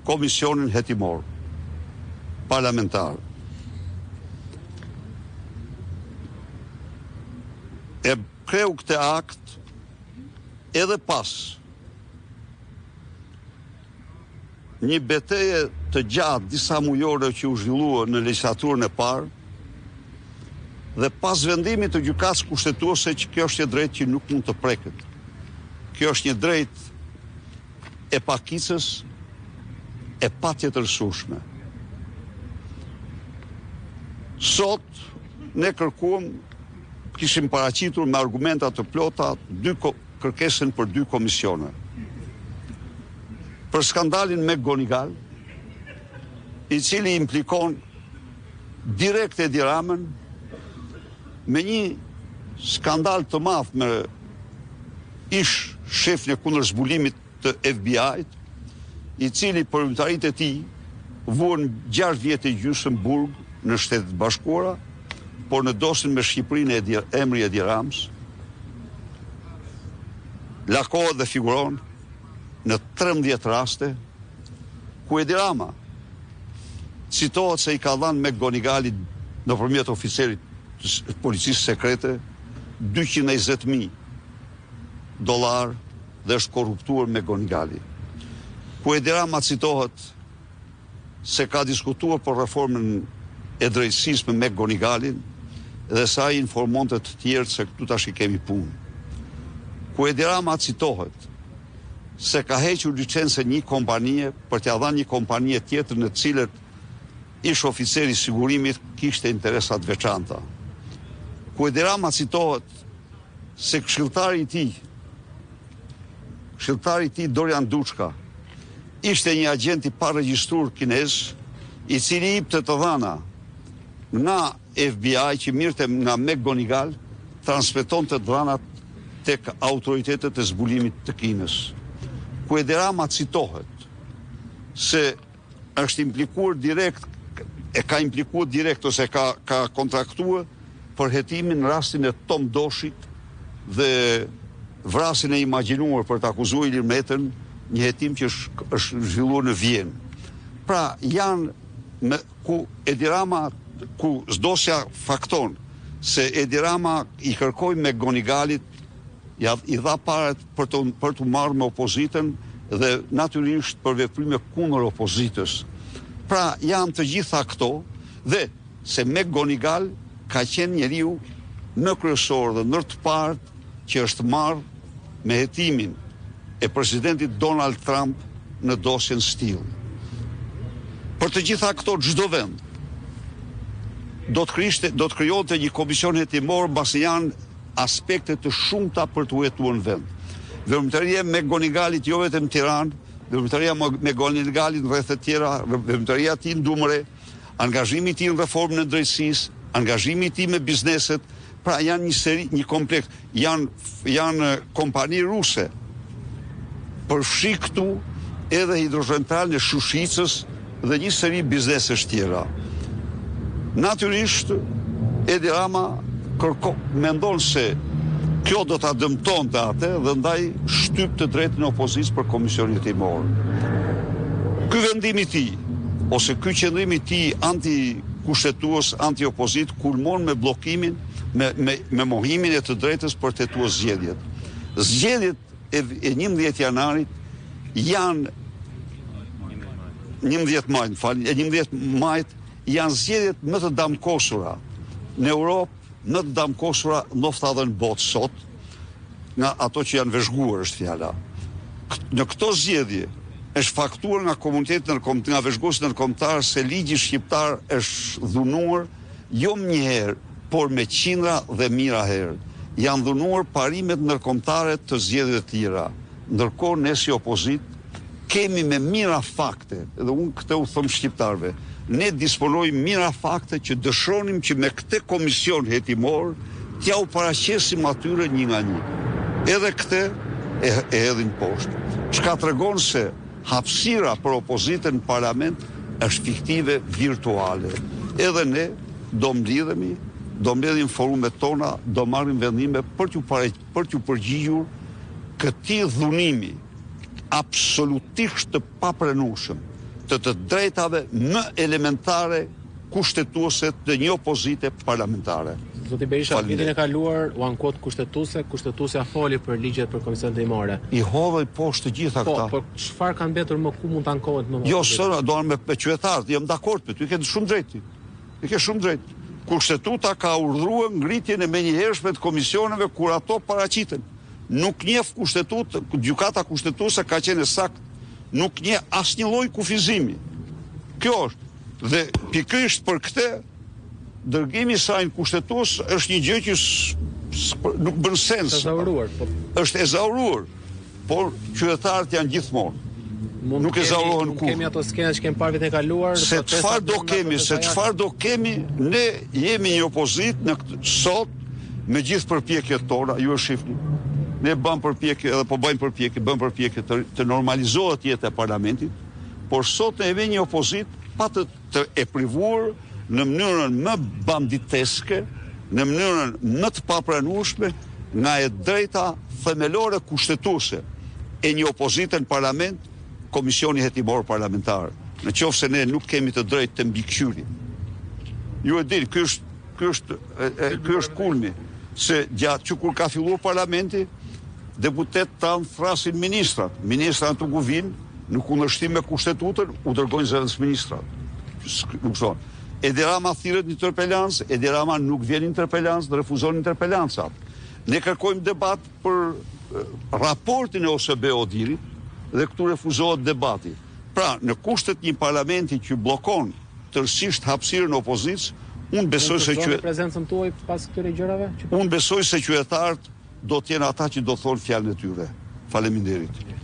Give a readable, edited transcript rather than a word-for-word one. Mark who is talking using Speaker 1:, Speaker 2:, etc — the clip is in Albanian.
Speaker 1: komisionin hetimor parlamentar. E kreu këtë akt edhe pas një betejë të gjatë disa mujore që u zhvillua në legjislaturën e parë dhe pas vendimit të gjykatës kushtetuese që kjo është një drejtë që nuk mund të preket. Kjo është një drejtë e pakicës e patjetërsueshme. Sot ne kishim paraqitur me argumenta të plota kërkesën për 2 komisione. Për skandalin me Gonigal, i cili implikon direkt Edi Ramën me një skandal të madh me ish shefin e kundër zbulimit të FBI-t, i cili përmëtarit e tij vuan 6 vjet e gjysmë burg në Shtetet Bashkuara, por në dosjen me Shqipërinë emri Edi Ramës lakohet dhe figuron në 13 raste ku Edi Rama citohet se i ka dhënë me Gonigalit nëpërmjet oficerit të policisë sekrete $220,000 dhe është korruptuar me Gonigali. Ku Edi Rama citohet se ka diskutuar për reformën e drejtësisë me Gonigalin dhe sa i informonte të tjerë se këtu tash i kemi punë. Ku Edi Rama citohet se ka hequr licencën një kompanie për t'ia dhënë një kompanie tjetër në të cilët ish oficeri i sigurimit kishte interesa të veçanta. Ku Edi Rama citohet se këshilltari i tij Dorian Duchka ishte një agent i paregjistruar kinez i cili jepte të dhëna nga FBI që mirte nga Gonigal transmeton të dhënat tek autoritetet e zbulimit të Kinës. Ku Edi Rama citohet se është implikuar direkt ose ka kontraktuar për hetimin në rastin e Tom Doshit dhe vrasjen e imagjinuar për të akuzuar Ilir Metën, një hetim që është zhvilluar në Vjenë. Pra janë ku Edi Rama, ku zdosja fakton se Edi Rama i kërkoi me Gonigalit, i dha parat për të marrë me opozitën dhe natyrisht për veprime kundër opozitës. Pra janë të gjitha këto dhe se me Gonigal ka qenë njeriu në kryesor dhe ndër të parët që është marrë me hetimin e presidentit Donald Trump në dosjen Steele. Për të gjitha këto çdo vend do të krijonte një komision hetimor mbasi janë aspekte të shumta për të jetuar në vend. Veprimtaria me Gonigalit jo vetëm në Tiranë, veprimtaria me Gonigalit në rrethet tjera, veprimtaria e tij në Dumre, angazhimi i tij në reformën e drejtësisë, angazhimi i tij me bizneset, pra janë një kompleks, janë kompani ruse. Përfshi këtu edhe hidrocentralën e Shushicës dhe një seri biznesesh tjera. Natyrisht Edi Rama mendon se kjo do ta dëmtonte atë dhe ndaj shtyp të drejtën e opozitës për komisionin hetimor. Ky vendim i tij ose ky qëndrim i tij anti-kushtetues, anti-opozit kulmon me bllokimin, me mohimin e të drejtës për të hetuar zgjedhjet. Zgjedhjet e 11 janarit janë 11 majt janë zgjedhjet më të damkosura në Europë, më të damkosura ndoshta edhe në botë sot, nga ato që janë vëzhguar është fjala. Në këto zgjedhje është faktuar nga komuniteti ndërkombëtar, nga vëzhguesit ndërkombëtar se ligji shqiptar është dhunuar jo një herë, por me qindra dhe mijëra herë. Janë dhunuar parimet ndërkombëtare të zgjedhjeve të tjera. Ndërkohë ne si opozit kemi me mira fakte, dhe unë këtë u them shqiptarëve, ne disponojmë mira fakte që dëshironim që me këtë komision hetimor t'ja u paraqesim atyre një nga një. Edhe këtë e hedhin poshtë. Çka tregon se hapësira për opozitën në parlament është fiktive virtuale. Edhe ne do mblidhemi, do mbledhim forumet tona, do marrim vendime për t'ju përgjigjur këtij dhunimi absolutisht të papranueshëm të drejtave më elementare kushtetuese të një opozite parlamentare.
Speaker 2: Zoti Berisha, vitin e kaluar u ankot kushtetuesja foli për ligjet për komisionet ndërmore.
Speaker 1: I hodhej poshtë të gjitha këta.
Speaker 2: Po çfarë kanë mbetur më, ku mund të ankohet më?
Speaker 1: Jo, sëra, doan me qytetarët, jam dakord me ty, i ke shumë drejt. I ke shumë drejt. Kushtetuta ka urdhëruar ngritjen e menjëhershme të komisioneve kur ato paraqiten. Nuk njeh gjykata kushtetuese ka qenë sakt, nuk njeh asnjë lloj kufizimi. Kjo është. Dhe pikërisht për këtë dërgimi i saj kushtetues është një gjë që nuk bën sens. Është ezauruar, por qytetarët janë gjithmonë. Nuk ezaurohen kur.
Speaker 2: Kemi ato skena që kemi parë vitin e kaluar.
Speaker 1: Se çfarë do kemi, ne jemi një opozitë sot me gjithë përpjekjet tona, ju e shihni. Ne bëjmë përpjekje të normalizohet jeta e parlamentit, por sot ne jemi një opozitë pa të e privuar në mënyrën më banditeske, në mënyrën më të papranueshme nga e drejta themelore kushtetuese e një opozite në parlament, Komisioni Hetimor Parlamentar. Në qoftë se ne nuk kemi të drejtë të mbikëqyri. Ju e dini, ky është kulmi, se gjatë që kur ka filluar parlamenti, deputet tanë thrasin ministrat. Ministrat të vinë në kundërshtim me kushtetutën, u dërgojnë zëvendës ministrat. Nuk thonë. Edi Rama thirret një interpelancë, Edi Rama nuk vjen interpelancë, dhe refuzon interpelancat. Ne kërkojmë debat për raportin e OSBE-Odirit, dhe këtu refuzohet debati. Pra, në kushtet një parlamenti që blokon tërësisht hapësirën e opozicës, unë besoj se qytetarët do të jenë ata që do thonë fjalën e tyre. Faleminderit.